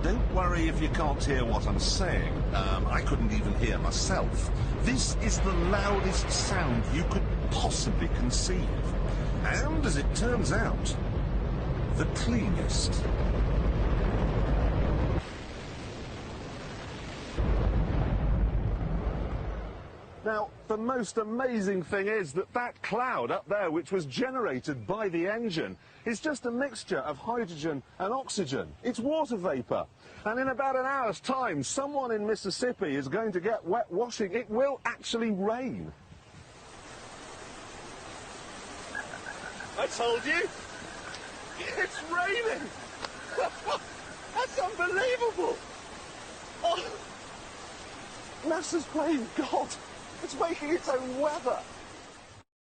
Don't worry if you can't hear what I'm saying. I couldn't even hear myself. This is the loudest sound you could possibly conceive. And, as it turns out, the cleanest. Now, the most amazing thing is that that cloud up there, which was generated by the engine, is just a mixture of hydrogen and oxygen. It's water vapour. And in about an hour's time, someone in Mississippi is going to get wet washing. It will actually rain. I told you! It's raining! That's unbelievable! Oh, NASA's playing God. It's making its own weather.